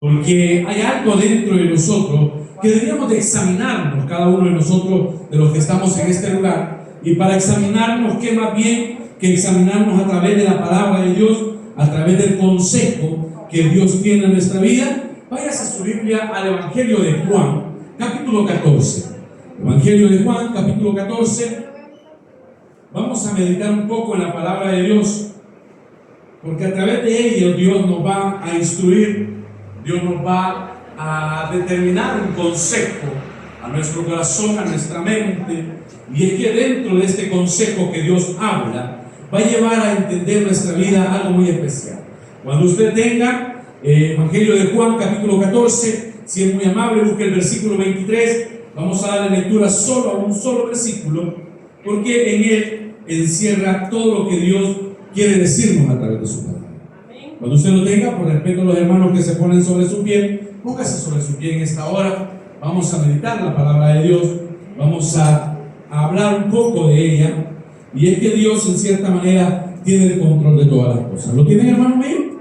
Porque hay algo dentro de nosotros que deberíamos de examinarnos, cada uno de nosotros, de los que estamos en este lugar. Y para examinarnos, ¿qué más bien que examinarnos a través de la palabra de Dios, a través del consejo que Dios tiene en nuestra vida? Váyase su Biblia al Evangelio de Juan, capítulo 14. Evangelio de Juan, capítulo 14. Vamos a meditar un poco en la palabra de Dios, porque a través de ello Dios nos va a instruir, Dios nos va a determinar un consejo a nuestro corazón, a nuestra mente. Y es que dentro de este consejo que Dios habla, va a llevar a entender nuestra vida algo muy especial. Cuando usted tenga Evangelio de Juan, capítulo 14, si es muy amable, busque el versículo 23. Vamos a darle lectura solo a un solo versículo, porque en él encierra todo lo que Dios quiere decirnos a través de su palabra. Cuando usted lo tenga, por respeto a los hermanos que se ponen sobre su pie, póngase sobre su pie en esta hora. Vamos a meditar la palabra de Dios, vamos a hablar un poco de ella. Y es que Dios, en cierta manera, tiene el control de todas las cosas. ¿Lo tienen, hermano mío?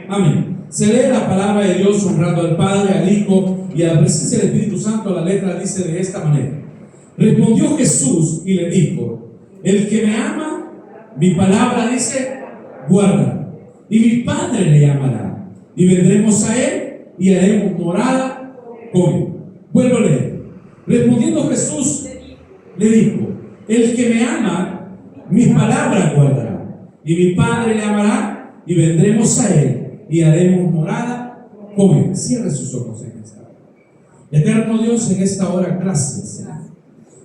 Amén. Se lee la palabra de Dios honrando al Padre, al Hijo y a la presencia del Espíritu Santo. La letra dice de esta manera: respondió Jesús y le dijo: el que me ama, mi palabra dice, guarda. Y mi Padre le llamará, y vendremos a él y haremos morada con él. Vuelvo a leer. Respondiendo Jesús le dijo: el que me ama, mis palabras guardará, y mi Padre le amará, y vendremos a él y haremos morada con él. Cierre sus ojos en esta hora. Eterno Dios, en esta hora, gracias.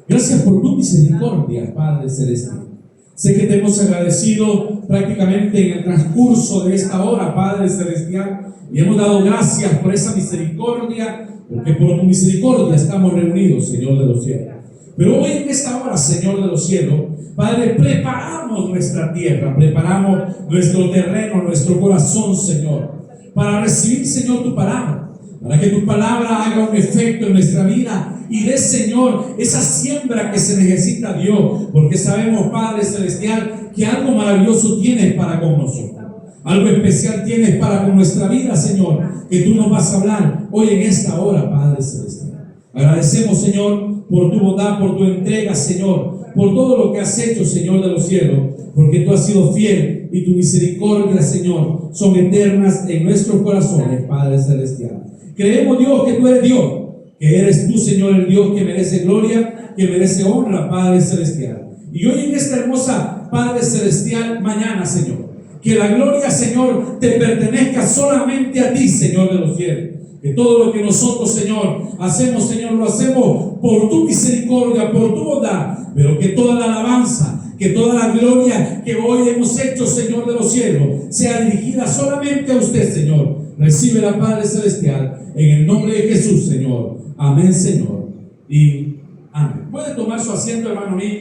Gracias por tu misericordia, Padre Celestial. Sé que te hemos agradecido prácticamente en el transcurso de esta hora, Padre Celestial, y hemos dado gracias por esa misericordia, porque por tu misericordia estamos reunidos, Señor de los cielos. Pero hoy en esta hora, Señor de los cielos, Padre, preparamos nuestra tierra, preparamos nuestro terreno, nuestro corazón, Señor, para recibir, Señor, tu palabra, para que tu palabra haga un efecto en nuestra vida y dé, Señor, esa siembra que se necesita, Dios, porque sabemos, Padre Celestial, que algo maravilloso tienes para con nosotros, algo especial tienes para con nuestra vida, Señor, que tú nos vas a hablar hoy en esta hora, Padre Celestial. Agradecemos, Señor, por tu bondad, por tu entrega, Señor, por todo lo que has hecho, Señor de los cielos, porque tú has sido fiel y tu misericordia, Señor, son eternas en nuestros corazones, Padre Celestial. Creemos, Dios, que tú eres Dios, que eres tú, Señor, el Dios que merece gloria, que merece honra, Padre Celestial. Y hoy en esta hermosa, Padre Celestial, mañana, Señor, que la gloria, Señor, te pertenezca solamente a ti, Señor de los cielos. Que todo lo que nosotros, Señor, hacemos, Señor, lo hacemos por tu misericordia, por tu bondad, pero que toda la alabanza, que toda la gloria que hoy hemos hecho, Señor de los cielos, sea dirigida solamente a usted, Señor. Recibe la Padre Celestial en el nombre de Jesús, Señor. Amén, Señor. Y amén. Puede tomar su asiento, hermano mío.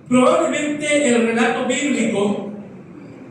Probablemente el relato bíblico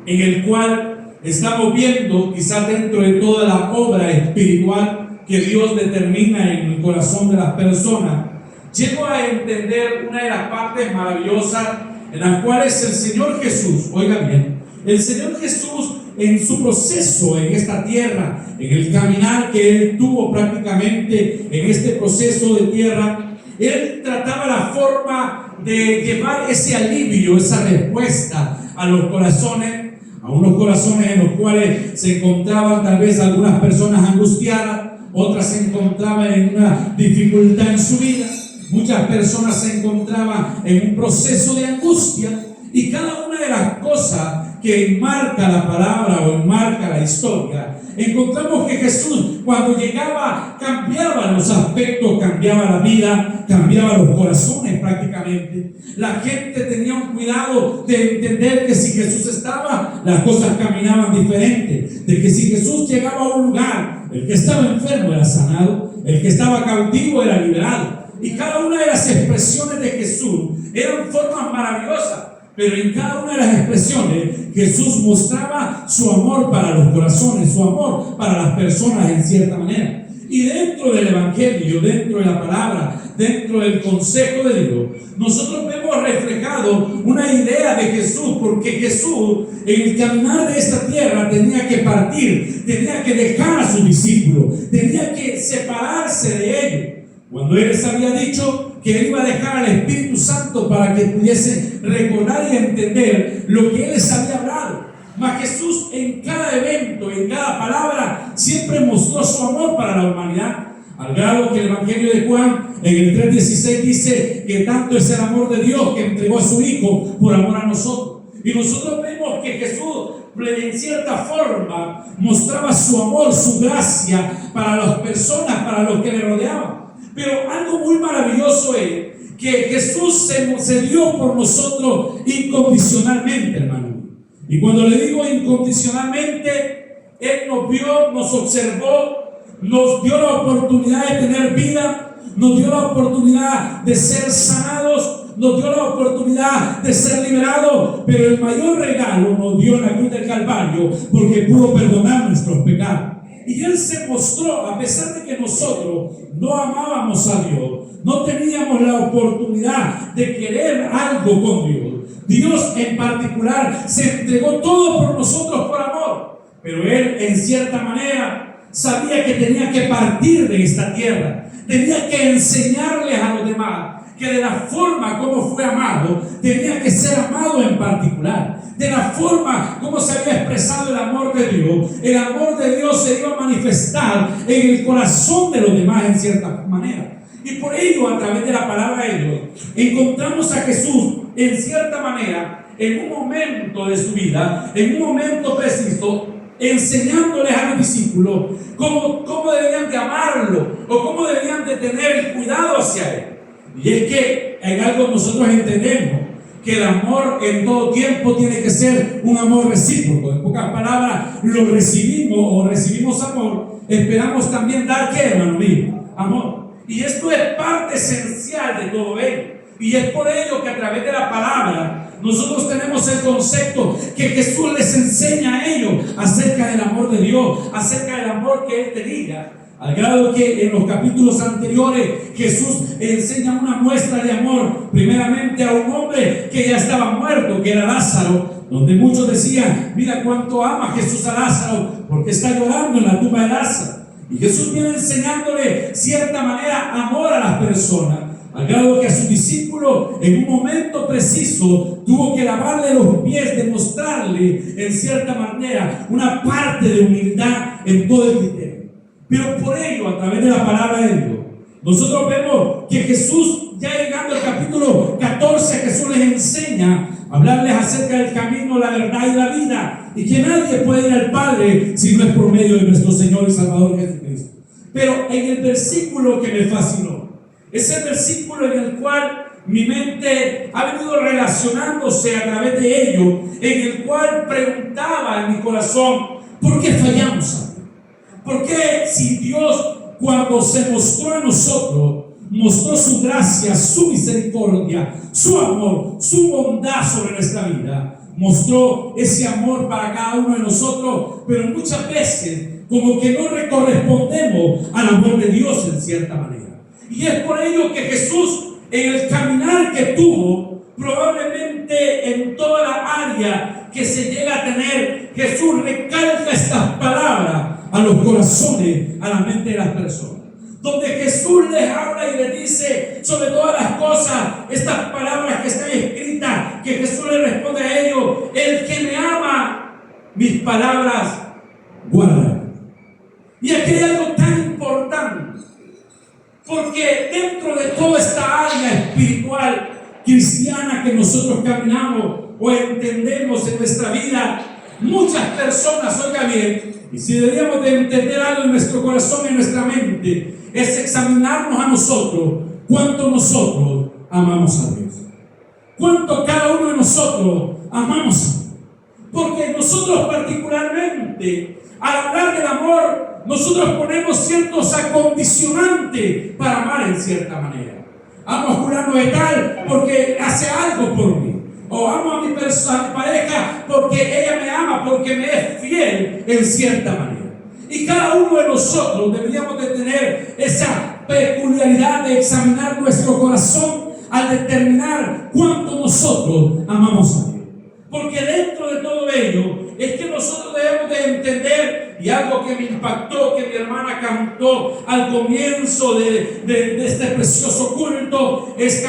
en el cual estamos viendo, quizás dentro de toda la obra espiritual que Dios determina en el corazón de las personas, llego a entender una de las partes maravillosas en las cuales el Señor Jesús, oiga bien, el Señor Jesús en su proceso en esta tierra, en el caminar que Él tuvo prácticamente en este proceso de tierra, Él trataba la forma de llevar ese alivio, esa respuesta a los corazones, a unos corazones en los cuales se encontraban tal vez algunas personas angustiadas, otras se encontraban en una dificultad en su vida, muchas personas se encontraban en un proceso de angustia, y cada una de las cosas que enmarca la palabra o enmarca la historia, encontramos que Jesús, cuando llegaba, cambiaba los aspectos, cambiaba la vida, cambiaba los corazones prácticamente. La gente tenía un cuidado de entender que si Jesús estaba, las cosas caminaban diferente, de que si Jesús llegaba a un lugar, el que estaba enfermo era sanado, el que estaba cautivo era liberado. Y cada una de las expresiones de Jesús eran formas maravillosas. Pero en cada una de las expresiones Jesús mostraba su amor para los corazones, su amor para las personas en cierta manera. Y dentro del Evangelio, dentro de la palabra, dentro del consejo de Dios, nosotros vemos reflejado una idea de Jesús, porque Jesús en el caminar de esta tierra tenía que partir, tenía que dejar a sus discípulos. tenía que separarse de ellos. Cuando Él les había dicho que Él iba a dejar al Espíritu Santo para que pudiese recordar y entender lo que Él les había hablado. Mas Jesús en cada evento, en cada palabra, siempre mostró su amor para la humanidad. Al grado que el Evangelio de Juan en el 3:16 dice que tanto es el amor de Dios que entregó a su Hijo por amor a nosotros. Y nosotros vemos que Jesús en cierta forma mostraba su amor, su gracia para las personas, para los que le rodeaban. Pero algo muy maravilloso es que Jesús se dio por nosotros incondicionalmente, hermano. Y cuando le digo incondicionalmente, Él nos vio, nos observó, nos dio la oportunidad de tener vida, nos dio la oportunidad de ser sanados, nos dio la oportunidad de ser liberados, pero el mayor regalo nos dio en la cruz del Calvario, porque pudo perdonar nuestros pecados. Y Él se mostró, a pesar de que nosotros no amábamos a Dios, no teníamos la oportunidad de querer algo con Dios. Dios en particular se entregó todo por nosotros por amor, pero Él en cierta manera sabía que tenía que partir de esta tierra, tenía que enseñarles a los demás que de la forma como fue amado, tenía que ser amado en particular. De la forma como se había expresado el amor de Dios se iba a manifestar en el corazón de los demás en cierta manera. Y por ello, a través de la palabra de Dios, encontramos a Jesús en cierta manera, en un momento de su vida, en un momento preciso, enseñándoles a los discípulos cómo debían de amarlo o cómo debían de tener cuidado hacia Él. Y es que en algo nosotros entendemos que el amor en todo tiempo tiene que ser un amor recíproco. En pocas palabras, lo recibimos o recibimos amor, esperamos también dar, ¿qué, hermano mío? Amor. Y esto es parte esencial de todo ello. Y es por ello que a través de la palabra nosotros tenemos el concepto que Jesús les enseña a ellos acerca del amor de Dios, acerca del amor que Él tenía. Al grado que en los capítulos anteriores Jesús enseña una muestra de amor primeramente a un hombre que ya estaba muerto, que era Lázaro, donde muchos decían: mira cuánto ama Jesús a Lázaro, porque está llorando en la tumba de Lázaro. Y Jesús viene enseñándole cierta manera amor a las personas, al grado que a sus discípulos en un momento preciso tuvo que lavarle los pies, demostrarle en cierta manera una parte de humildad en todo el criterio. Pero por ello, a través de la palabra de Dios, nosotros vemos que Jesús, ya llegando al capítulo 14, Jesús les enseña a hablarles acerca del camino, la verdad y la vida, y que nadie puede ir al Padre si no es por medio de nuestro Señor y Salvador Jesucristo. Pero en el versículo que me fascinó, ese versículo en el cual mi mente ha venido relacionándose a través de ello, en el cual preguntaba en mi corazón: ¿por qué fallamos? ¿Por qué si Dios, cuando se mostró a nosotros, mostró su gracia, su misericordia, su amor, su bondad sobre nuestra vida, mostró ese amor para cada uno de nosotros, pero muchas veces como que no le correspondemos al amor de Dios en cierta manera? Y es por ello que Jesús, en el caminar que tuvo, probablemente en toda la área que se llega a tener, Jesús recalca estas palabras a los corazones, a la mente de las personas, donde Jesús les habla y les dice sobre todas las cosas estas palabras que están escritas, que Jesús les responde a ellos: el que me ama, mis palabras guarda. Y aquí hay algo tan importante, porque dentro de toda esta área espiritual cristiana que nosotros caminamos o entendemos en nuestra vida, muchas personas, oiga bien, y si deberíamos de entender algo en nuestro corazón, en nuestra mente, es examinarnos a nosotros, cuánto nosotros amamos a Dios, cuánto cada uno de nosotros amamos a Dios. Porque nosotros particularmente, al hablar del amor, nosotros ponemos ciertos acondicionantes para amar en cierta manera. Amo a fulano de tal porque hace algo por mí. O amo a mi pareja porque ella me ama, porque me es fiel en cierta manera. Y cada uno de nosotros deberíamos de tener esa peculiaridad de examinar nuestro corazón al determinar cuánto nosotros amamos a Dios. Porque dentro de todo ello es que nosotros debemos de entender, y algo que me impactó, que mi hermana cantó al comienzo de este precioso culto, se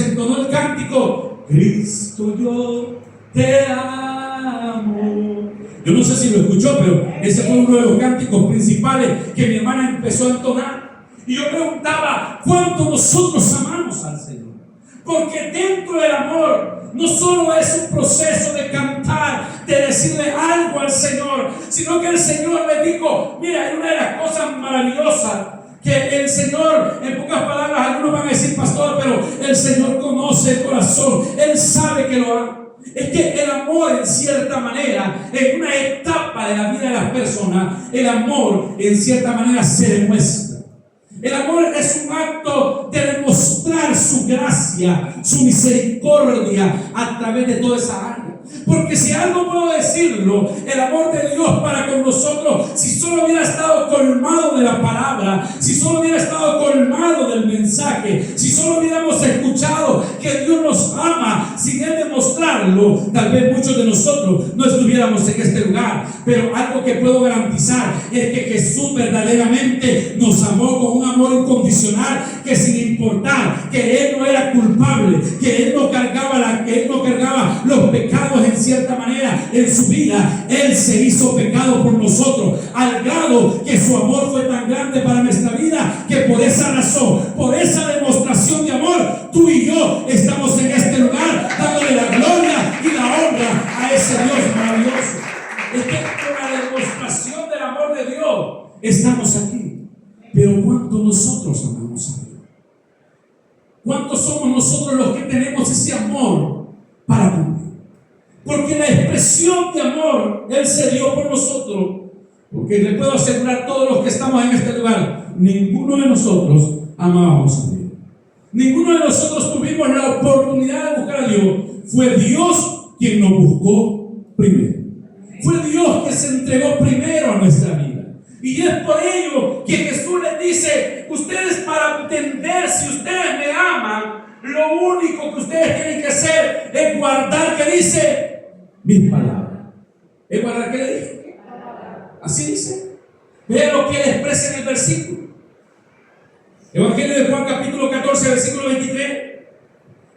entonó el cántico: Cristo, yo te amo. Yo no sé si lo escuchó, pero ese fue uno de los cánticos principales que mi hermana empezó a entonar. Y yo preguntaba: ¿cuánto nosotros amamos al Señor? Porque dentro del amor no solo es un proceso de cantar, de decirle algo al Señor, sino que el Señor le dijo: mira, hay una de las cosas maravillosas que el Señor, en pocas palabras, algunos van a decir: pastor, pero el Señor conoce el corazón, Él sabe que lo ama. Es que el amor, en cierta manera, en una etapa de la vida de las personas, el amor en cierta manera se demuestra. El amor es un acto de demostrar su gracia, su misericordia a través de toda esa área. Porque si algo puedo decirlo, el amor de Dios para con nosotros, si solo hubiera estado colmado de la palabra, si solo hubiera estado colmado del mensaje, si solo hubiéramos escuchado que Dios nos ama sin Él demostrarlo, tal vez muchos de nosotros no estuviéramos en este lugar. Pero algo que puedo garantizar es que Jesús verdaderamente nos amó con un amor incondicional, que sin importar que Él no era culpable, que Él no cargaba los pecados en cierta manera en su vida, Él se hizo pecado por nosotros, al grado que su amor fue tan grande para nuestra vida, que por esa razón, por esa demostración de amor, tú y yo estamos en este lugar dándole la gloria y la honra a ese Dios maravilloso. Es que con la demostración del amor de Dios estamos aquí. Pero ¿cuánto nosotros amamos a Dios? ¿Cuántos somos nosotros los que tenemos ese amor para cumplir? Porque la expresión de amor Él se dio por nosotros. Porque le puedo asegurar a todos los que estamos en este lugar, ninguno de nosotros amábamos a Dios. Ninguno de nosotros tuvimos la oportunidad de buscar a Dios. Fue Dios quien nos buscó primero. Fue Dios que se entregó primero a nuestra vida. Y es por ello que Jesús les dice: ustedes, para entender si ustedes me aman, lo único que ustedes tienen que hacer es guardar, ¿qué dice? Mis palabras. ¿Es guardar qué le dije? Así dice. Vean lo que él expresa en el versículo. Evangelio de Juan capítulo 14, versículo 23.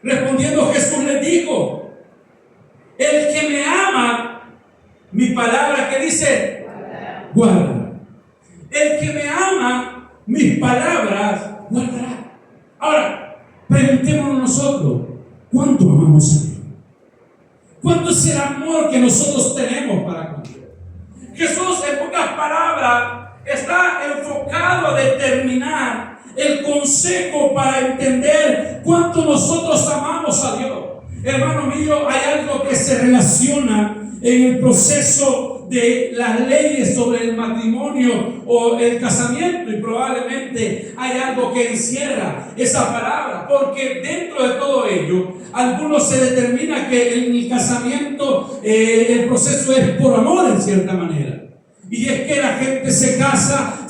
Respondiendo Jesús les dijo: el que me ama, mi palabra, ¿qué dice? Guarda. El que me ama, mis palabras guardará. Ahora, preguntémonos nosotros: ¿cuánto amamos a Dios? ¿Cuánto es el amor que nosotros tenemos para con Dios? Jesús, en pocas palabras, está enfocado a determinar el consejo para entender cuánto nosotros amamos a Dios. Hermano mío, hay algo que se relaciona en el proceso de las leyes sobre el matrimonio o el casamiento, y probablemente hay algo que encierra esa palabra, porque dentro de todo ello, algunos se determina que en el casamiento el proceso es por amor en cierta manera. Y es que la gente se casa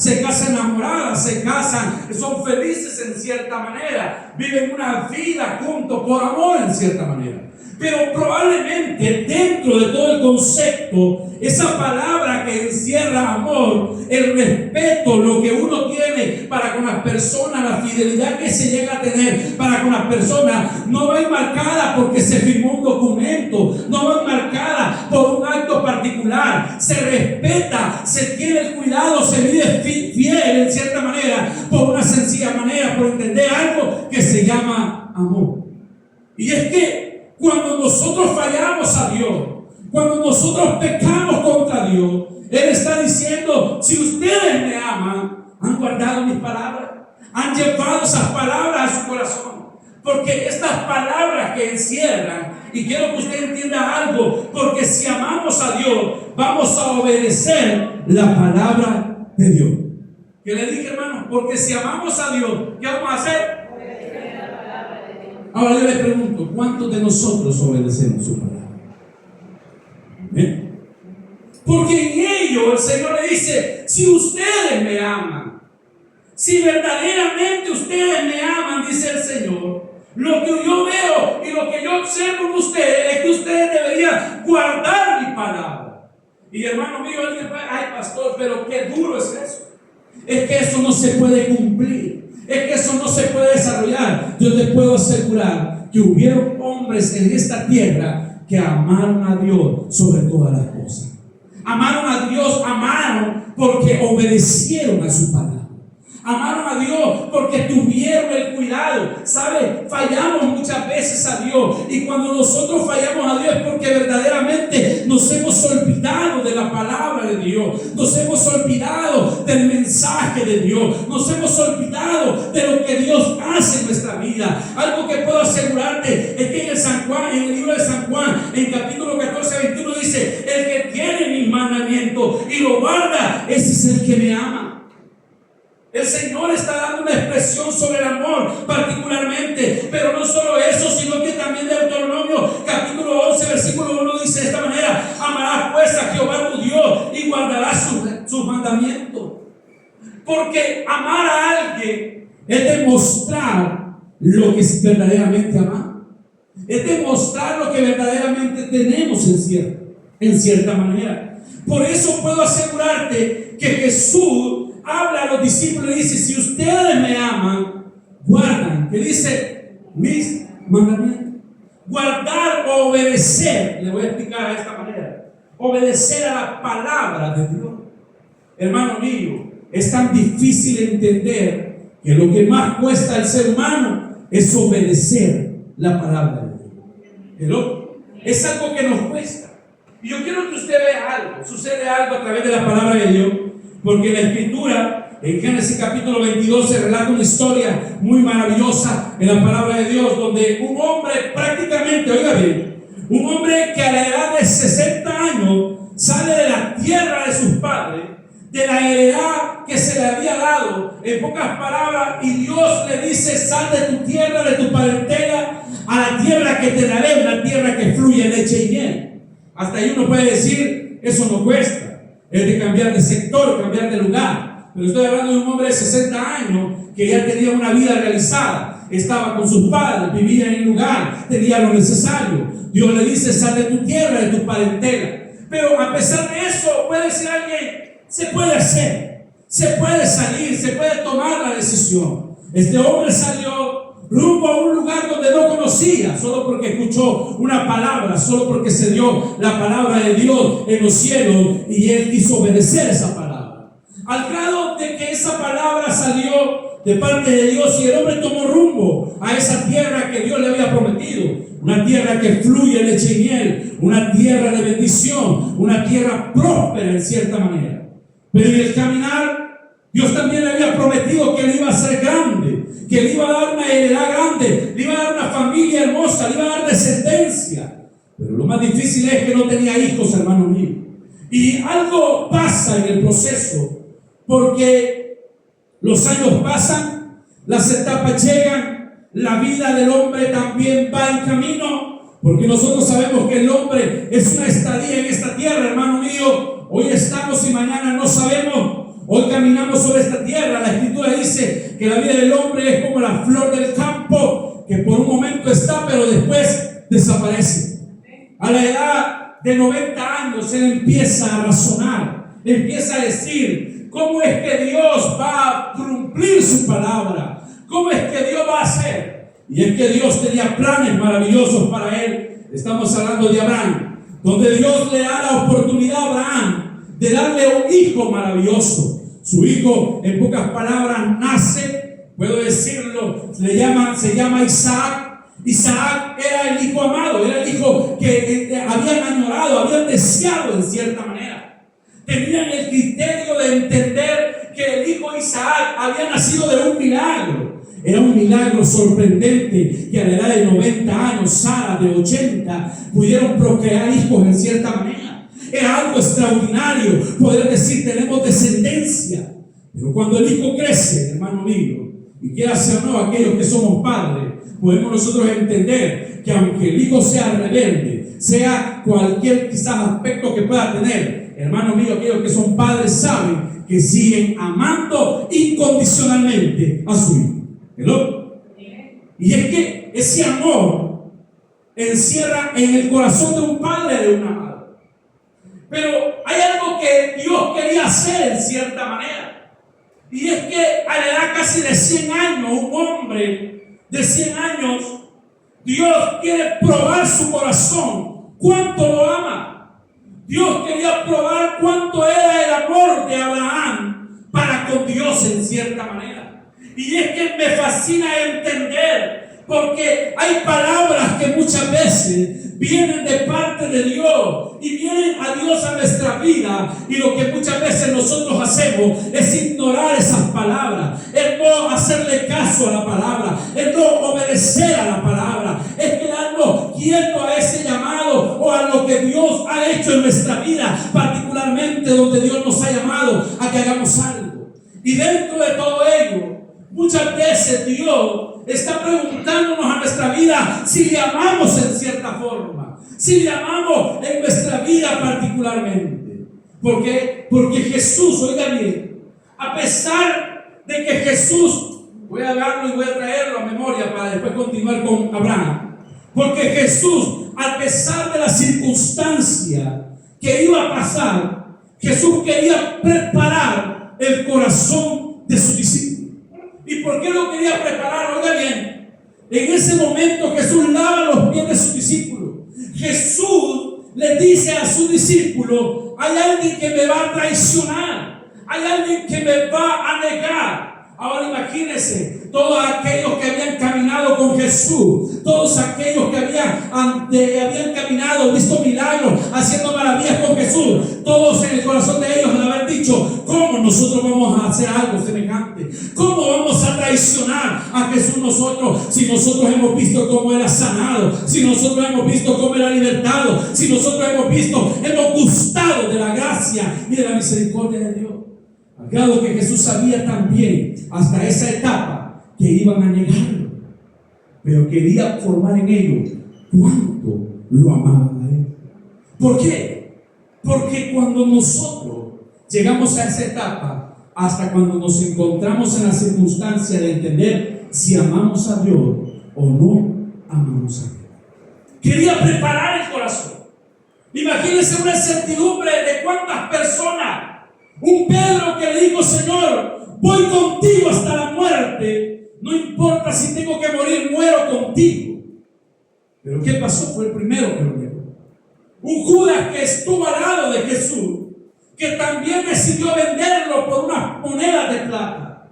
enamorada, se casan, son felices en cierta manera, viven una vida juntos por amor en cierta manera. Pero probablemente dentro de todo el concepto, esa palabra que encierra amor, el respeto, lo que uno tiene para con las personas, la fidelidad que se llega a tener para con las personas, no va enmarcada porque se firmó un documento, no va enmarcada por un acto particular. Se respeta, se tiene el cuidado, se vive fiel en cierta manera, por una sencilla manera, por entender algo que se llama amor. Y es que cuando nosotros fallamos a Dios, cuando nosotros pecamos contra Dios, Él está diciendo: si ustedes me aman, han guardado mis palabras, han llevado esas palabras a su corazón. Porque estas palabras que encierran, y quiero que usted entienda algo, porque si amamos a Dios, vamos a obedecer la palabra de Dios. ¿Qué le dije, hermano? Porque si amamos a Dios, ¿qué vamos a hacer? Ahora yo le pregunto: ¿cuántos de nosotros obedecemos su palabra? Porque en ello el Señor le dice: si ustedes me aman, si verdaderamente ustedes me aman, dice el Señor, lo que yo veo y lo que yo observo en ustedes es que ustedes deberían guardar mi palabra. Y hermano mío, alguien va: ay, pastor, pero qué duro es eso. es que eso no se puede cumplir, es que eso no se puede desarrollar. Yo te puedo asegurar que hubieron hombres en esta tierra que amaron a Dios sobre todas las cosas. Amaron a Dios, amaron porque obedecieron a su palabra. Amaron a Dios porque tuvieron el cuidado. ¿Sabe? Fallamos muchas veces a Dios. Y cuando nosotros fallamos a Dios es porque verdaderamente nos hemos olvidado de la palabra de Dios. Nos hemos olvidado del mensaje de Dios. Nos hemos olvidado de lo que Dios hace en nuestra vida. Algo que puedo asegurarte es que en el libro de San Juan, en capítulo 14, 21 dice: el que tiene mis mandamientos y lo guarda, ese es el que me ama. El Señor está dando una expresión sobre el amor particularmente, pero no solo eso, sino que también de Deuteronomio capítulo 11 versículo 1 dice de esta manera: amarás pues a Jehová tu Dios y guardarás sus mandamientos. Porque amar a alguien es demostrar lo que es verdaderamente amar, es demostrar lo que verdaderamente tenemos en cierta manera. Por eso puedo asegurarte que Jesús habla a los discípulos y dice: si ustedes me aman, guardan, que dice, mis mandamientos. Guardar o obedecer, le voy a explicar de esta manera: obedecer a la palabra de Dios. Hermano mío, es tan difícil entender que lo que más cuesta al ser humano es obedecer la palabra de Dios. Pero es algo que nos cuesta. Y yo quiero que usted vea algo. Sucede algo a través de la palabra de Dios, porque en la Escritura, en Génesis capítulo 22, se relata una historia muy maravillosa en la palabra de Dios, donde un hombre prácticamente, oiga bien, un hombre que a la edad de 60 años sale de la tierra de sus padres, de la heredad que se le había dado, en pocas palabras, y Dios le dice: sal de tu tierra, de tu parentela, a la tierra que te daré, una tierra que fluye leche y miel. Hasta ahí uno puede decir: eso no cuesta, es de cambiar de sector, cambiar de lugar. Pero estoy hablando de un hombre de 60 años que ya tenía una vida realizada, estaba con sus padres, vivía en el lugar, tenía lo necesario. Dios le dice: sal de tu tierra, de tu parentela. Pero a pesar de eso, puede decir alguien: se puede hacer, se puede salir, se puede tomar la decisión. Este hombre salió rumbo a un lugar donde no conocía, solo porque escuchó una palabra, solo porque se dio la palabra de Dios en los cielos, y él quiso obedecer esa palabra, al grado de que esa palabra salió de parte de Dios, y el hombre tomó rumbo a esa tierra que Dios le había prometido, una tierra que fluye leche y miel, una tierra de bendición, una tierra próspera en cierta manera. Pero en el caminar, Dios también le había prometido que él iba a ser grande, que le iba a dar una heredad grande, le iba a dar una familia hermosa, le iba a dar descendencia. Pero lo más difícil es que no tenía hijos, hermano mío. Y algo pasa en el proceso, porque los años pasan, las etapas llegan, la vida del hombre también va en camino, porque nosotros sabemos que el hombre es una estadía en esta tierra, hermano mío. Hoy estamos y mañana no sabemos. Hoy caminamos sobre esta tierra. La Escritura dice que la vida del hombre es como la flor del campo, que por un momento está, pero después desaparece. A la edad de 90 años él empieza a razonar, empieza a decir: ¿cómo es que Dios va a cumplir su palabra? ¿Cómo es que Dios va a hacer? Y es que Dios tenía planes maravillosos para él. Estamos hablando de Abraham, donde Dios le da la oportunidad a Abraham de darle un hijo maravilloso. Su hijo, en pocas palabras, nace, puedo decirlo, se llama Isaac. Isaac era el hijo amado, era el hijo que habían añorado, habían deseado en cierta manera. Tenían el criterio de entender que el hijo Isaac había nacido de un milagro. Era un milagro sorprendente que a la edad de 90 años, Sara de 80, pudieron procrear hijos en cierta manera. Era algo extraordinario poder decir: tenemos descendencia. Pero cuando el hijo crece, hermano mío, y quiera ser o no aquellos que somos padres, podemos nosotros entender que aunque el hijo sea rebelde, sea cualquier quizás aspecto que pueda tener, hermano mío, aquellos que son padres saben que siguen amando incondicionalmente a su hijo. ¿Hello? Y es que ese amor encierra en el corazón de un padre, de una madre. Pero hay algo que Dios quería hacer en cierta manera. Y es que a la edad casi de 100 años, un hombre de 100 años, Dios quiere probar su corazón, cuánto lo ama. Dios quería probar cuánto era el amor de Abraham para con Dios en cierta manera. Y es que me fascina entender, porque hay palabras que muchas veces vienen de parte de Dios y vienen a Dios a nuestra vida, y lo que muchas veces nosotros hacemos es ignorar esas palabras, es no hacerle caso a la palabra, es no obedecer a la palabra, es quedarnos quietos a ese llamado o a lo que Dios ha hecho en nuestra vida, particularmente donde Dios nos ha llamado a que hagamos algo. Y dentro de todo ello, muchas veces Dios está preguntándonos a nuestra vida si le amamos en cierta forma, si le amamos en nuestra vida particularmente. ¿Por qué? Porque Jesús, oiga bien, a pesar de que Jesús, voy a hablarlo y voy a traerlo a memoria para después continuar con Abraham, porque Jesús, a pesar de la circunstancia que iba a pasar, Jesús quería preparar el corazón de sus discípulos. ¿Y por qué lo quería preparar? Oiga bien, en ese momento Jesús lava los pies de sus discípulos. Jesús le dice a sus discípulos: hay alguien que me va a traicionar, hay alguien que me va a negar. Ahora imagínense, todos aquellos que habían caminado con Jesús, todos aquellos que habían caminado, visto milagros, haciendo maravillas con Jesús, todos en el corazón de ellos le habían dicho: ¿cómo nosotros vamos a hacer algo semejante? ¿Cómo vamos a traicionar a Jesús nosotros, si nosotros hemos visto cómo Él ha sanado, si nosotros hemos visto cómo Él ha libertado, si nosotros hemos gustado de la gracia y de la misericordia de Dios? Al grado que Jesús sabía también hasta esa etapa que iban a negarlo, pero quería formar en ellos cuánto lo amaban a Él. ¿Por qué? Porque cuando nosotros llegamos a esa etapa, hasta cuando nos encontramos en la circunstancia de entender si amamos a Dios o no amamos a Dios. Quería preparar el corazón. Imagínense una incertidumbre de cuántas personas. Un Pedro que le dijo: Señor, voy contigo hasta la muerte, no importa si tengo que morir, muero contigo. Pero ¿qué pasó? Fue el primero que lo negó. Un Judas que estuvo al lado de Jesús, que también decidió venderlo por unas monedas de plata.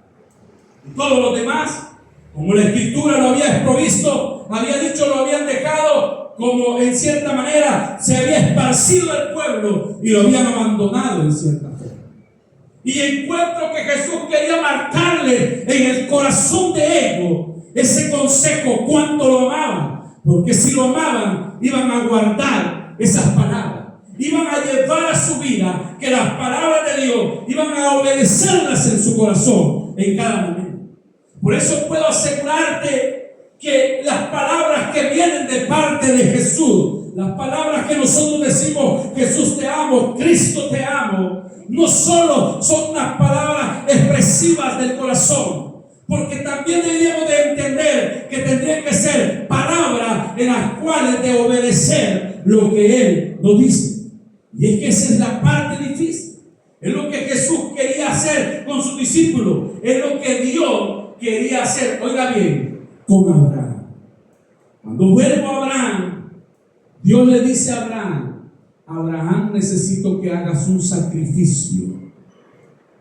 Y todos los demás, como la Escritura lo había provisto, había dicho, lo habían dejado, como en cierta manera se había esparcido el pueblo y lo habían abandonado en cierta forma. Y encuentro que Jesús quería marcarle en el corazón de ellos ese consejo, cuánto lo amaban, porque si lo amaban iban a guardar esas palabras, iban a llevar a su vida que las palabras de Dios iban a obedecerlas en su corazón en cada momento. Por eso puedo asegurarte que las palabras que vienen de parte de Jesús, las palabras que nosotros decimos: Jesús te amo, Cristo te amo, no solo son unas palabras expresivas del corazón, porque también deberíamos de entender que tendrían que ser palabras en las cuales de obedecer lo que Él nos dice. Y es que esa es la parte difícil. Es lo que Jesús quería hacer con sus discípulos, es lo que Dios quería hacer, oiga bien, con Abraham. Cuando vuelvo a Abraham, Dios le dice a Abraham: Abraham, necesito que hagas un sacrificio.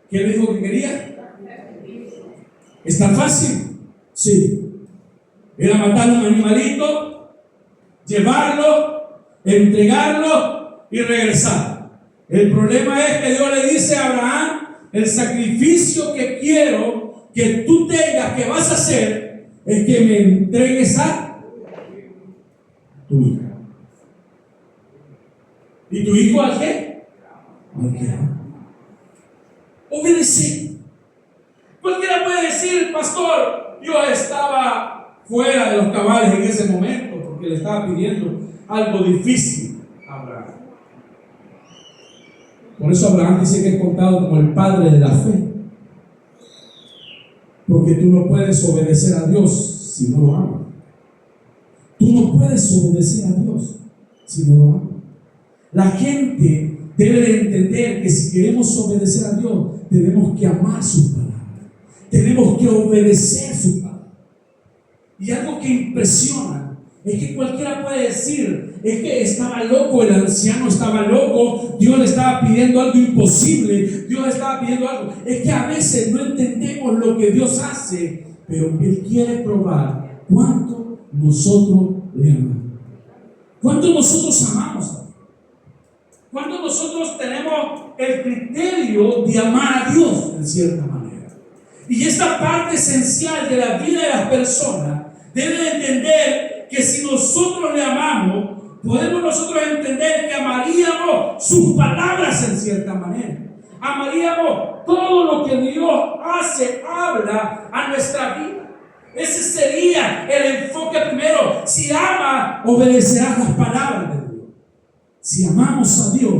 ¿Qué le dijo que quería? ¿Es tan fácil? Sí. Era matar un animalito, llevarlo, entregarlo y regresar. El problema es que Dios le dice a Abraham: el sacrificio que quiero que tú tengas, que vas a hacer, es que me entregues a tu hija. ¿Y tu hijo al qué? Al que ama. Obedecer. Cualquiera puede decir: pastor, yo estaba fuera de los cabales en ese momento porque le estaba pidiendo algo difícil a Abraham. Por eso Abraham dice que es contado como el padre de la fe, porque tú no puedes obedecer a Dios si no lo amas. Tú no puedes obedecer a Dios si no lo amas. La gente debe de entender que si queremos obedecer a Dios, tenemos que amar sus palabras. tenemos que obedecer su palabra. Y algo que impresiona es que cualquiera puede decir, es que estaba loco, el anciano estaba loco, Dios le estaba pidiendo algo imposible, Dios le estaba pidiendo algo. Es que a veces no entendemos lo que Dios hace, pero Él quiere probar cuánto nosotros le amamos. ¿Cuánto nosotros amamos a Dios? ¿Cuánto nosotros tenemos el criterio de amar a Dios en cierta manera? Y esta parte esencial de la vida de las personas debe entender que si nosotros le amamos, podemos nosotros entender que amaríamos sus palabras en cierta manera. Amaríamos todo lo que Dios hace, habla a nuestra vida. Ese sería el enfoque primero. Si ama, obedecerás las palabras de Dios. Si amamos a Dios,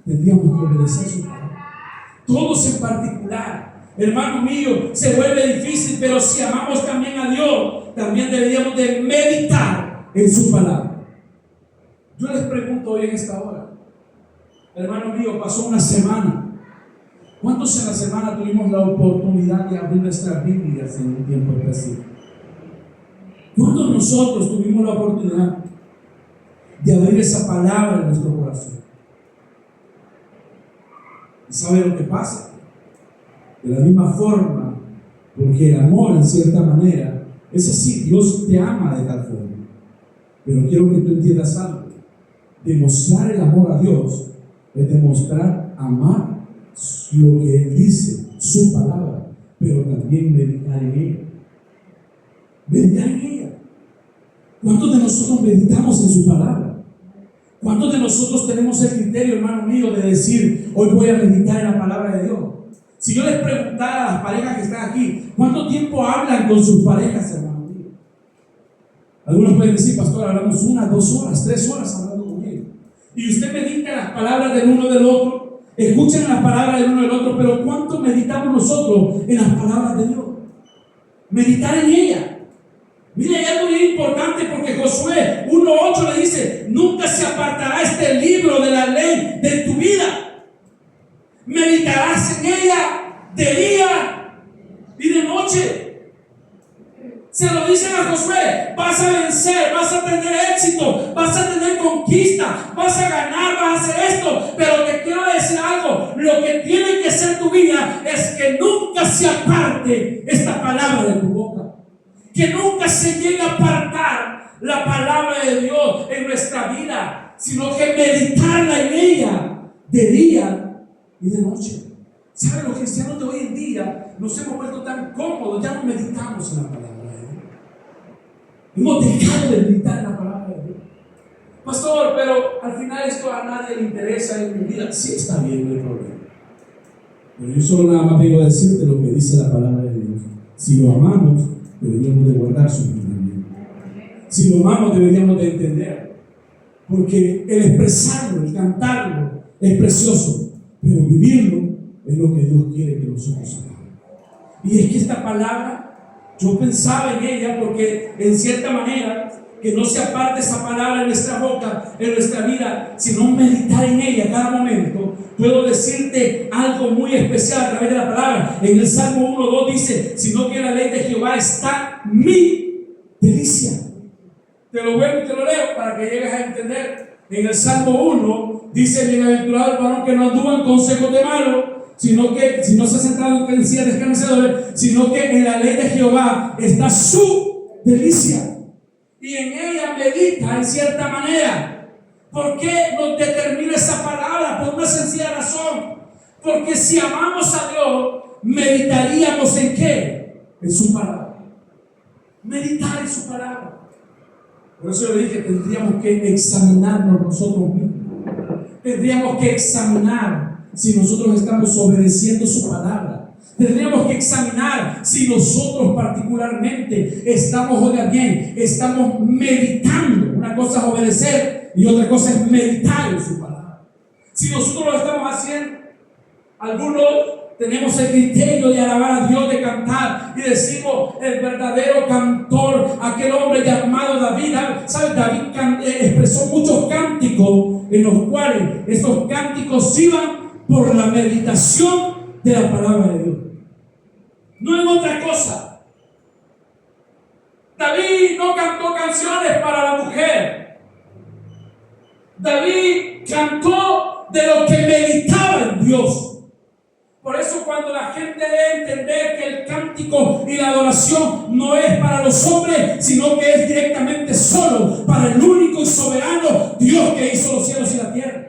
tendríamos que obedecer su palabra. Todos en particular, hermano mío, se vuelve difícil, pero si amamos también a Dios, también deberíamos de meditar en su palabra. Yo les pregunto hoy en esta hora, hermano mío, pasó una semana. ¿Cuántos en la semana tuvimos la oportunidad de abrir nuestras Biblias en un tiempo específico? ¿Cuántos nosotros tuvimos la oportunidad de abrir esa palabra en nuestro corazón? ¿Y sabe lo que pasa? De la misma forma, porque el amor en cierta manera es así, Dios te ama de tal forma. Pero quiero que tú entiendas algo. Demostrar el amor a Dios es demostrar amar lo que Él dice, su palabra, pero también meditar en ella. Meditar en ella. ¿Cuántos de nosotros meditamos en su palabra? ¿Cuántos de nosotros tenemos el criterio, hermano mío, de decir, hoy voy a meditar en la palabra de Dios? Si yo les preguntara a las parejas que están aquí, ¿cuánto tiempo hablan con sus parejas, hermano mío? Algunos pueden decir, pastor, hablamos 1, 2 horas, 3 horas hablando con ellos. Y usted medita en las palabras del uno del otro, escuchen las palabras del uno del otro, pero ¿cuánto meditamos nosotros en las palabras de Dios? Meditar en ella. Mira, hay algo bien importante porque Josué 1:8 le dice, nunca se apartará este libro de la ley de tu vida. Meditarás en ella de día y de noche. Se lo dicen a Josué, vas a vencer, vas a tener éxito, vas a tener conquista, vas a ganar, vas a hacer esto. Pero te quiero decir algo, lo que tiene que ser tu vida es que nunca se aparte esta palabra de tu boca. Que nunca se llegue a apartar la palabra de Dios en nuestra vida, sino que meditarla en ella de día y de noche. ¿Saben? Los cristianos de hoy en día nos hemos vuelto tan cómodos, ya no meditamos en la palabra de Dios. Hemos dejado de meditar en la palabra de Dios. Pastor, pero al final esto a nadie le interesa en mi vida. Sí, está bien, no hay problema. Pero yo solo nada más vengo a decirte lo que dice la palabra de Dios. Si lo amamos, deberíamos de guardar sus mandamientos. Si lo amamos, deberíamos de entender. Porque el expresarlo, el cantarlo, es precioso. Pero vivirlo es lo que Dios quiere que nosotros hagamos. Y es que esta palabra, yo pensaba en ella porque en cierta manera, que no se aparte esa palabra en nuestra boca, en nuestra vida, sino meditar en ella cada momento. Puedo decirte algo muy especial a través de la palabra. En el Salmo 1:2 dice, sino que en la ley de Jehová está mi delicia. Te lo vuelvo y te lo leo para que llegues a entender. En el Salmo 1 dice, bienaventurado el varón que no anduvo en consejos de malos, sino que si no se ha sentado en silla de escarnecedores, sino que en la ley de Jehová está su delicia. Y en ella medita en cierta manera. ¿Por qué nos determina esa palabra? Por una sencilla razón. Porque si amamos a Dios, meditaríamos en ¿qué? En su palabra. Meditar en su palabra. Por eso yo le dije, tendríamos que examinarnos nosotros mismos. Tendríamos que examinar si nosotros estamos obedeciendo su palabra. Tendríamos que examinar si nosotros particularmente estamos, oigan bien, estamos meditando. Una cosa es obedecer y otra cosa es meditar en su palabra. Si nosotros lo estamos haciendo, algunos tenemos el criterio de alabar a Dios, de cantar, y decimos el verdadero cantor, aquel hombre llamado David. ¿Sabe? David expresó muchos cánticos en los cuales estos cánticos iban por la meditación de la palabra de Dios. no en otra cosa. David no cantó canciones para la mujer. David cantó de lo que meditaba en Dios. Por eso cuando la gente debe entender que el cántico y la adoración no es para los hombres, sino que es directamente solo para el único y soberano Dios que hizo los cielos y la tierra.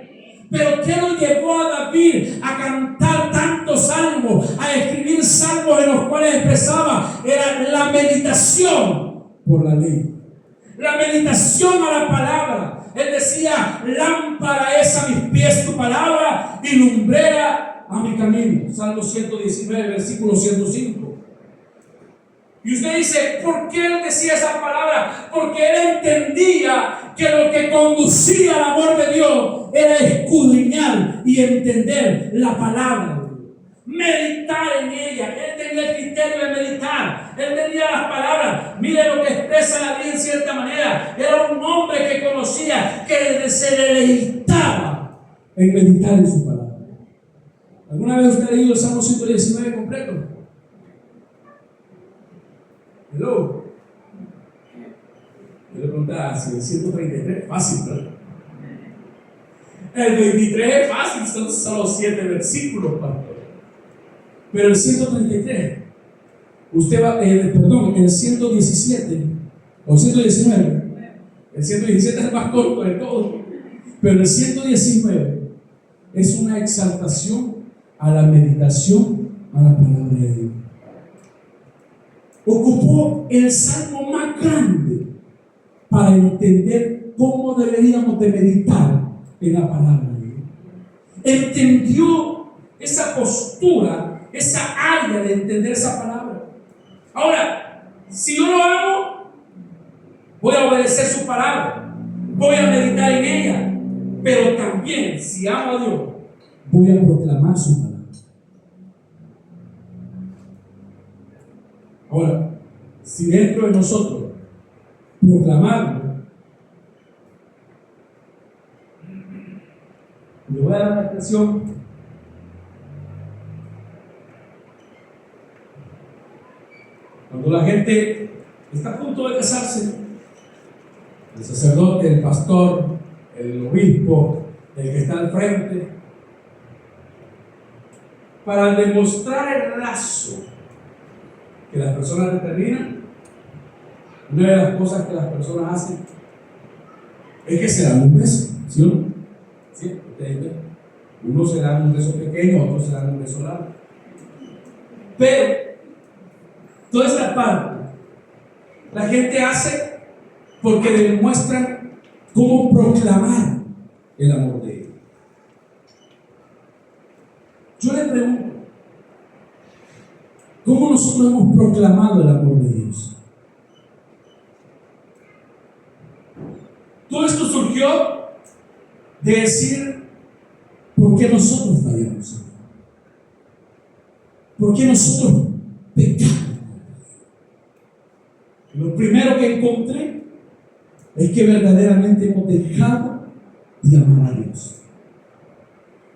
Pero ¿qué lo llevó a David a cantar tantos salmos, a escribir salmos en los cuales expresaba? Era la meditación por la ley, la meditación a la palabra. Él decía: lámpara es a mis pies tu palabra y lumbrera a mi camino. Salmo 119, versículo 105. Y usted dice: ¿por qué él decía esa palabra? Porque él entendía que lo que conducía al amor de Dios era escudriñar y entender la palabra, meditar en ella. Él tenía el criterio de meditar, él tenía las palabras. Mire lo que expresa la Biblia en cierta manera. Era un hombre que conocía, que se deleitaba en meditar en su palabra. ¿Alguna vez usted ha leído el Salmo 119 completo? Hello. Yo le preguntaba si el 133 es fácil, ¿verdad? El 23 es fácil, son solo 7 versículos, pastor. Pero el 133, usted va, perdón, el 117 o 119, el 117 es el más corto de todos, pero el 119 es una exaltación a la meditación a la palabra de Dios. Ocupó el salmo más grande para entender cómo deberíamos de meditar en la palabra de Dios. Entendió esa postura, esa área de entender esa palabra. Ahora, si yo lo hago, voy a obedecer su palabra, voy a meditar en ella, pero también, si amo a Dios, voy a proclamar su palabra. Ahora, si dentro de nosotros proclamarlo, le voy a dar una expresión. Cuando la gente está a punto de casarse, el sacerdote, el pastor, el obispo, el que está al frente, para demostrar el lazo que las personas determinan, una de las cosas que las personas hacen es que se dan un beso, ¿sí o no? ¿Sí? Ustedes ven. Uno se da un beso pequeño, otro se da un beso largo. Pero toda esta parte la gente hace porque demuestran cómo proclamar el amor de Dios. Yo le pregunto, ¿cómo nosotros hemos proclamado el amor de Dios? Todo esto surgió de decir: ¿por qué nosotros fallamos? ¿Por qué nosotros pecamos? Lo primero que encontré es que verdaderamente hemos dejado de amar a Dios.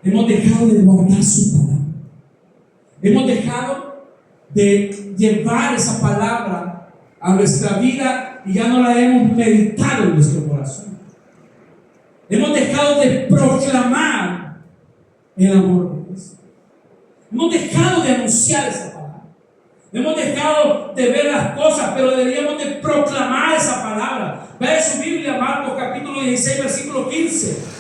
Hemos dejado de guardar su palabra. Hemos dejado de llevar esa palabra a nuestra vida y ya no la hemos meditado en nuestro corazón. Hemos dejado de proclamar el amor de Dios. Hemos dejado de anunciar esa palabra. Hemos dejado de ver las cosas, pero deberíamos de proclamar esa palabra. Vea su Biblia, Marcos capítulo 16, versículo 15.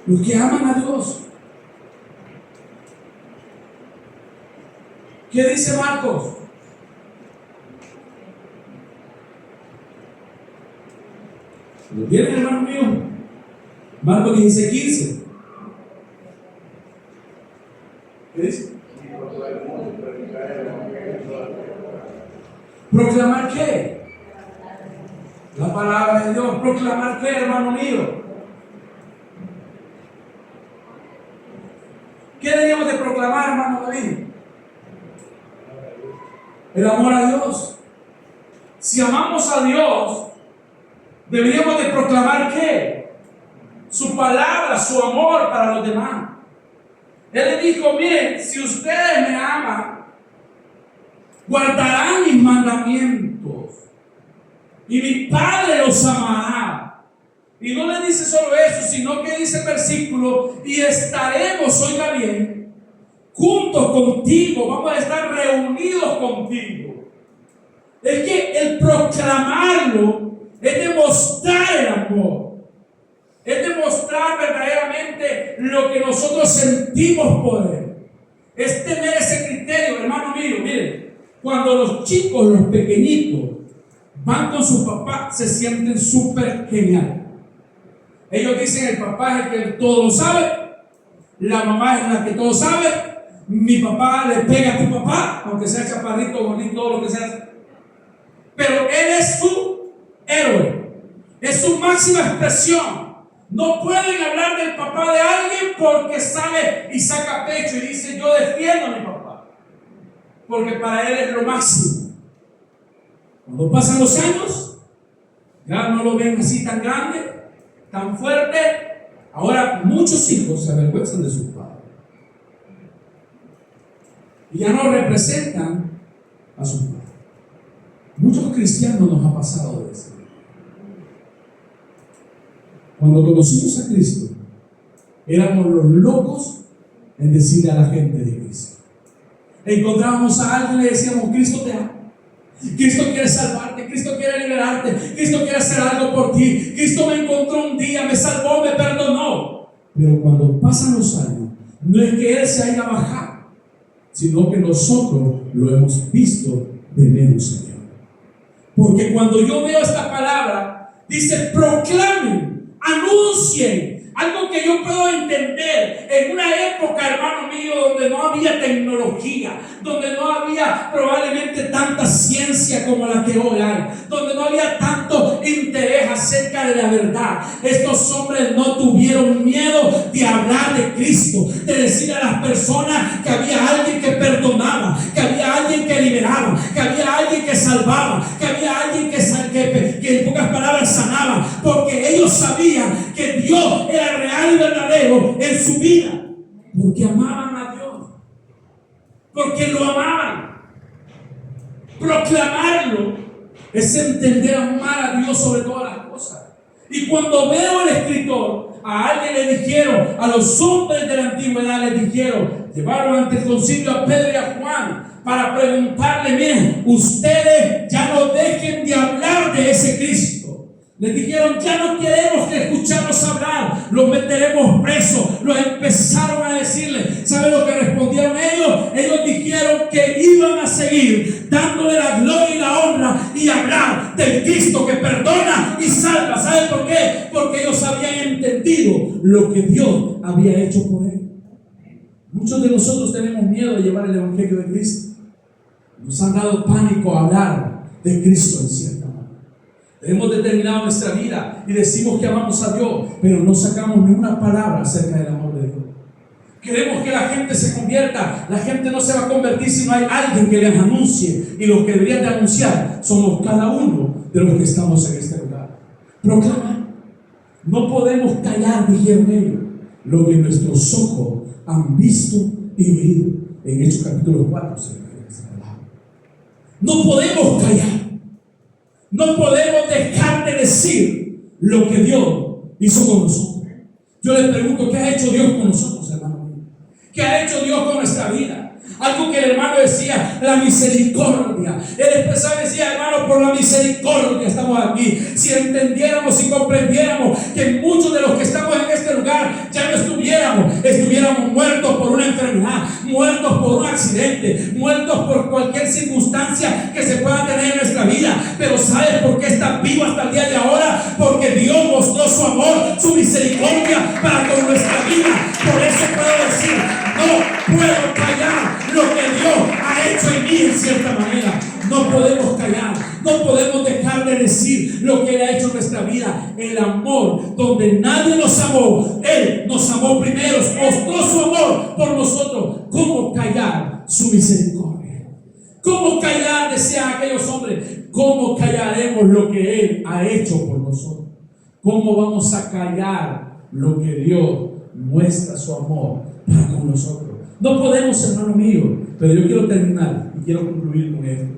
Los que aman a Dios. ¿Qué dice Marcos? ¿Lo tienen, hermano mío? Marcos 16, 15. ¿Qué dice? ¿Proclamar qué? La palabra de Dios. proclamar qué, hermano mío? ¿Qué deberíamos de proclamar, hermano David? El amor a Dios. Si amamos a Dios, deberíamos de proclamar ¿qué? Su palabra, su amor para los demás. Él le dijo, miren, si ustedes me aman, guardarán mis mandamientos y mi Padre los amará. Y no le dice solo eso, sino que dice el versículo, y estaremos, oiga bien, juntos contigo, vamos a estar reunidos contigo. Es que el proclamarlo es demostrar el amor, es demostrar verdaderamente lo que nosotros sentimos por Él, es tener ese criterio, hermano mío. Miren, cuando los chicos, los pequeñitos, van con su papá, se sienten súper genial. Ellos dicen, el papá es el que todo lo sabe, la mamá es la que todo sabe, mi papá le pega a tu papá, aunque sea chaparrito, bonito, todo lo que sea. Pero él es su héroe, es su máxima expresión. No pueden hablar del papá de alguien porque sale y saca pecho y dice, yo defiendo a mi papá, porque para él es lo máximo. Cuando pasan los años, ya no lo ven así tan grande, tan fuerte. Ahora muchos hijos se avergüenzan de sus padres y ya no representan a sus padres. Muchos cristianos nos ha pasado de eso. Cuando conocimos a Cristo, éramos los locos en decirle a la gente de Cristo. Encontrábamos a alguien y le decíamos, Cristo te ama, Cristo quiere salvarte, Cristo quiere liberarte, Cristo quiere hacer algo por ti, Cristo me encontró un día, me salvó, me perdonó. Pero cuando pasan los años, no es que Él se haya bajado, sino que nosotros lo hemos visto de menos, Señor. Porque cuando yo veo esta palabra, dice proclamen, anuncien, algo que yo puedo entender en una época, hermano mío, donde no había tecnología, donde no había probablemente tanta ciencia como la que hoy hay, donde no había tanto interés acerca de la verdad. Estos hombres no tuvieron miedo de hablar de Cristo, de decir a las personas que había alguien que perdonaba, que había alguien que liberaba, que había alguien que salvaba, que había alguien que en pocas palabras sanaba, porque ellos sabían que Dios era real y verdadero en su vida, porque amaban a Dios, porque lo amaban. Proclamarlo es entender amar a Dios sobre todas las cosas. Y cuando veo al escritor, a alguien le dijeron, a los hombres de la antigüedad les dijeron, llevaron ante el concilio a Pedro y a Juan para preguntarle, miren, ustedes ya no dejen de hablar de ese Cristo. Les dijeron, ya no queremos que escucharlos hablar, los meteremos presos. Los empezaron a decirle, ¿sabe lo que respondieron ellos? Ellos dijeron que iban a seguir dándole la gloria y la honra y hablar del Cristo que perdona y salva. ¿Sabe por qué? Porque ellos habían entendido lo que Dios había hecho por él. Muchos de nosotros tenemos miedo de llevar el evangelio de Cristo. Nos han dado pánico a hablar de Cristo en cierta manera. Hemos determinado nuestra vida y decimos que amamos a Dios, pero no sacamos ni una palabra acerca del amor de Dios. Queremos que la gente se convierta. La gente no se va a convertir si no hay alguien que les anuncie, y los que deberían de anunciar somos cada uno de los que estamos en este lugar. Proclamar. No podemos callar, dijeron ellos, lo que nuestros ojos han visto y oído. En Hechos capítulo 4 se refiere a esta palabra. No podemos callar. No podemos dejar de decir lo que Dios hizo con nosotros. Yo les pregunto, ¿qué ha hecho Dios con nosotros, hermano? ¿Qué ha hecho Dios con nuestra vida? Algo que el hermano decía, la misericordia. Él expresaba y decía, hermano, por la misericordia estamos aquí. Si entendiéramos y comprendiéramos que muchos de los que estamos en este lugar ya no estuviéramos muertos por una enfermedad, muertos por un accidente, muertos por cualquier circunstancia que se pueda tener en nuestra vida. Pero ¿sabes por qué estás vivo hasta el día de ahora? Porque Dios mostró su amor, su misericordia para con nuestra vida. Por eso puedo decir, no puedo callar lo que Dios ha hecho en mí en cierta manera. No podemos callar, no podemos dejar de decir lo que Él ha hecho en nuestra vida. donde nadie nos amó, Él nos amó primero, mostró su amor por nosotros. ¿Cómo callar su misericordia? ¿Cómo callar, decían aquellos hombres? ¿Cómo callaremos lo que Él ha hecho por nosotros? ¿Cómo vamos a callar lo que Dios muestra su amor para con nosotros? No podemos, hermano mío, pero yo quiero terminar y quiero concluir con esto.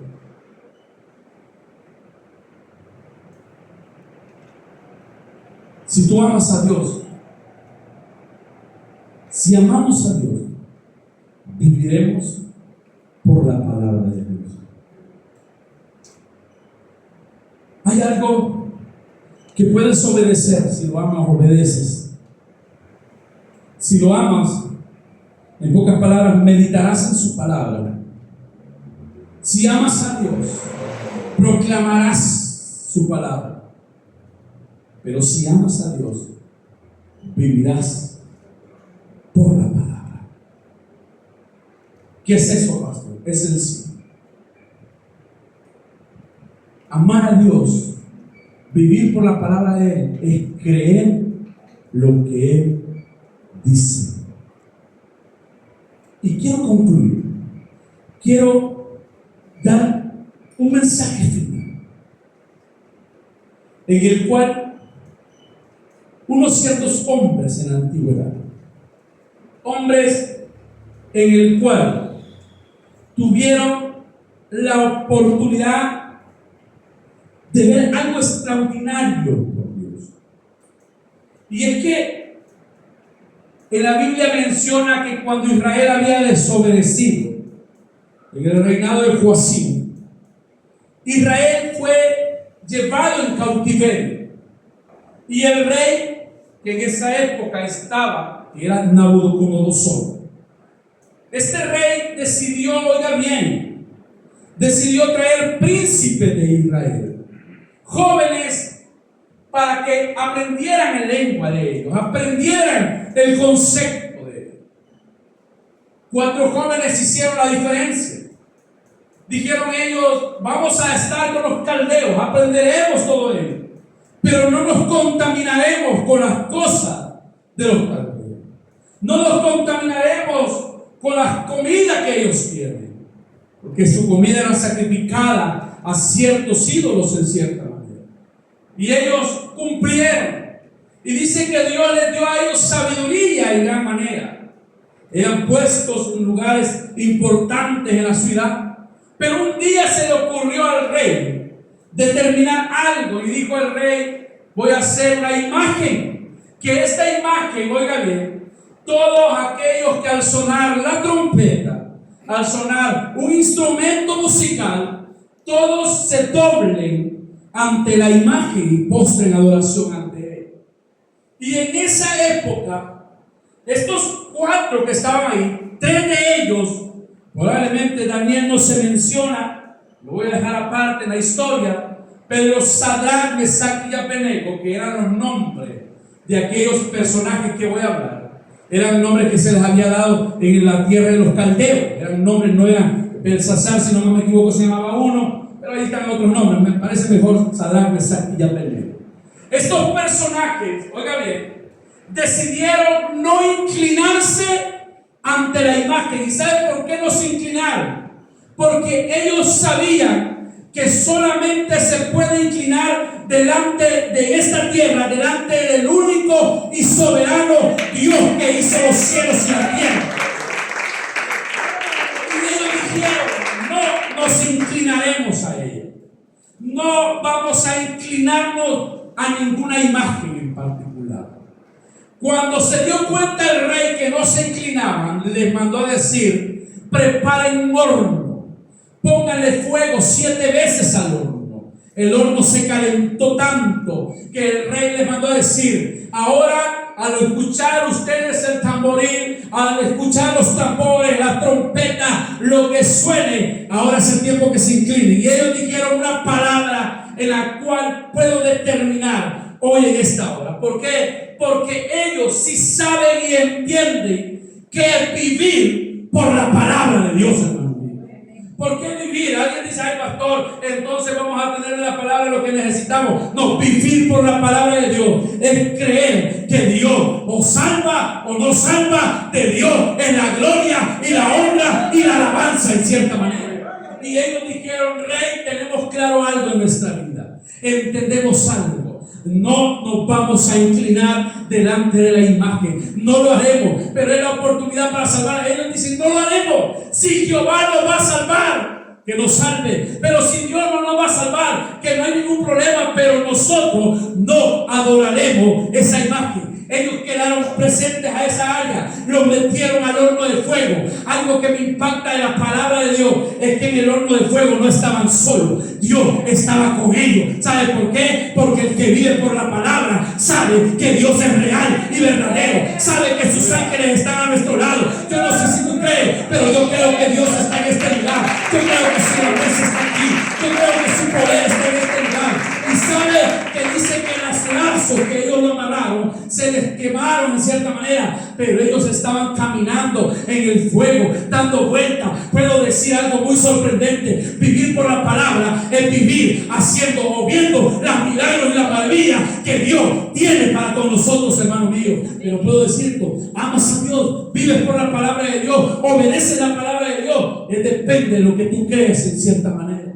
Si tú amas a Dios, si amamos a Dios, viviremos por la palabra de Dios. Hay algo que puedes obedecer. Si lo amas, obedeces. Si lo amas, en pocas palabras, meditarás en su palabra. Si amas a Dios, proclamarás su palabra. Pero si amas a Dios, vivirás por la palabra. ¿Qué es eso, pastor? Es sencillo. Amar a Dios, vivir por la palabra de Él, es creer lo que Él dice. Y quiero concluir. Quiero dar un mensaje final, en el cual unos ciertos hombres en la antigüedad, hombres en el cual tuvieron la oportunidad de ver algo extraordinario por Dios. Y es que en la Biblia menciona que cuando Israel había desobedecido en el reinado de Joacim, Israel fue llevado en cautiverio. Y el rey que en esa época estaba, que era Nabucodonosor, este rey decidió, oiga bien, decidió traer príncipes de Israel, jóvenes, para que aprendieran el lengua de ellos, aprendieran el concepto de ellos. 4 jóvenes hicieron la diferencia. Dijeron ellos: vamos a estar con los caldeos, aprenderemos todo ello, pero no nos contaminaremos con las cosas de los caldeos. No nos contaminaremos con las comidas que ellos tienen, porque su comida era sacrificada a ciertos ídolos en cierta manera. Y ellos cumplieron. Y dice que Dios les dio a ellos sabiduría en gran manera. Eran puestos en lugares importantes en la ciudad. Pero un día se le ocurrió al rey determinar algo, y dijo el rey: voy a hacer una imagen, que esta imagen, oiga bien, todos aquellos que al sonar la trompeta, al sonar un instrumento musical, todos se doblen ante la imagen y postren adoración ante él. Y en esa época, estos 4 que estaban ahí, 3 de ellos, probablemente Daniel no se menciona, lo voy a dejar aparte en la historia, pero Sadrach, Mesach y Abednego, que eran los nombres de aquellos personajes que voy a hablar, eran nombres que se les había dado en la tierra de los caldeos. Eran nombres, no eran Belsasar, si no me equivoco se llamaba uno, pero ahí están otros nombres. Me parece mejor Sadrach, Mesach y Abednego. Estos personajes, oiga bien, decidieron no inclinarse ante la imagen. ¿Y sabe por qué no se inclinaron? Porque ellos sabían que solamente se puede inclinar delante de esta tierra, delante del único y soberano Dios que hizo los cielos y la tierra. Y ellos dijeron: no nos inclinaremos a ella, no vamos a inclinarnos a ninguna imagen en particular. Cuando se dio cuenta el rey que no se inclinaban, les mandó a decir: preparen un horno, pónganle fuego 7 veces al horno. El horno se calentó tanto que el rey les mandó a decir: ahora, al escuchar ustedes el tamboril, al escuchar los tambores, la trompeta, lo que suene, ahora es el tiempo que se inclinen. Y ellos dijeron una palabra en la cual puedo determinar hoy en esta hora. ¿Por qué? Porque ellos sí saben y entienden que es vivir por la palabra de Dios, hermano. ¿Por qué vivir? Alguien dice, ay pastor, entonces vamos a tener la palabra lo que necesitamos. No, vivir por la palabra de Dios es creer que Dios o salva o no salva. De Dios es la gloria y la honra y la alabanza en cierta manera. Y ellos dijeron, Rey, tenemos claro algo en nuestra vida. Entendemos algo. No nos vamos a inclinar delante de la imagen. No lo haremos. Pero es la oportunidad para salvar. Ellos dicen, no lo haremos. Si Jehová nos va a salvar, que nos salve. Pero si Dios no nos va a salvar, que no hay ningún problema. Pero nosotros no adoraremos esa imagen. Ellos quedaron presentes a esa área, los metieron al horno de fuego. Algo que me impacta de la palabra de Dios es que en el horno de fuego no estaban solos, Dios estaba con ellos. ¿Sabe por qué? Porque el que vive por la palabra sabe que Dios es real y verdadero, sabe que sus ángeles están a nuestro lado. Yo no sé si tú crees, pero yo creo que Dios está en este lugar. Yo creo que su grandeza está aquí. Yo creo que su poder está en este lugar. Y sabe que dice que los lazos que ellos lo amarraron se les quemaron en cierta manera, pero ellos estaban caminando en el fuego, dando vueltas. Puedo decir algo muy sorprendente: vivir por la palabra es vivir haciendo o viendo los milagros y las maravillas que Dios tiene para con nosotros, hermano mío. Pero puedo decirte, amas a Dios, vives por la palabra de Dios, obedeces la palabra de Dios. Depende de lo que tú crees en cierta manera.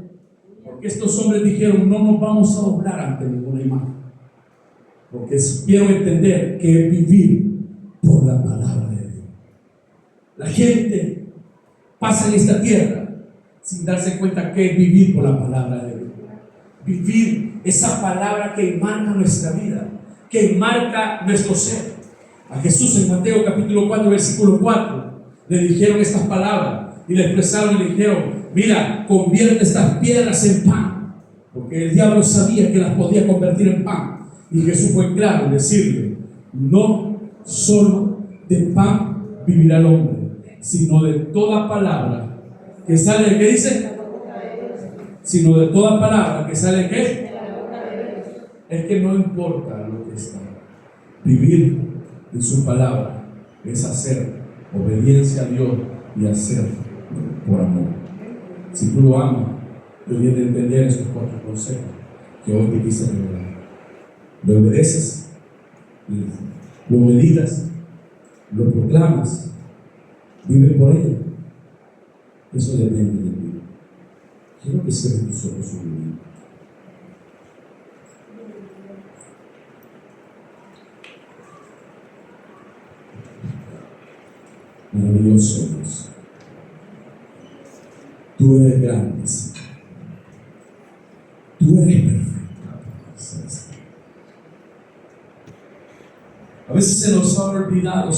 Porque estos hombres dijeron, no nos vamos a doblar ante ninguna imagen, porque supieron entender que es vivir por la palabra de Dios. La gente pasa en esta tierra sin darse cuenta que es vivir por la palabra de Dios. Vivir esa palabra que marca nuestra vida, que marca nuestro ser. A Jesús en Mateo capítulo 4 versículo 4 le dijeron estas palabras y le expresaron y le dijeron, mira, convierte estas piedras en pan, porque el diablo sabía que las podía convertir en pan. Y Jesús fue claro en decirle, no solo de pan vivirá el hombre, sino de toda palabra que sale de, ¿qué dice? Sino de toda palabra que sale de, ¿qué? Es que no importa lo que está. Vivir en su palabra es hacer obediencia a Dios y hacer por amor. Si tú lo amas, debes de entender estos 4 consejos que hoy te quise revelar. Lo obedeces, lo meditas, lo proclamas, vives por ella. Eso depende de ti. Quiero que cierres tus ojos un momento. Maravilloso Dios, tú eres grande, tú eres perfecto. A veces se nos ha olvidado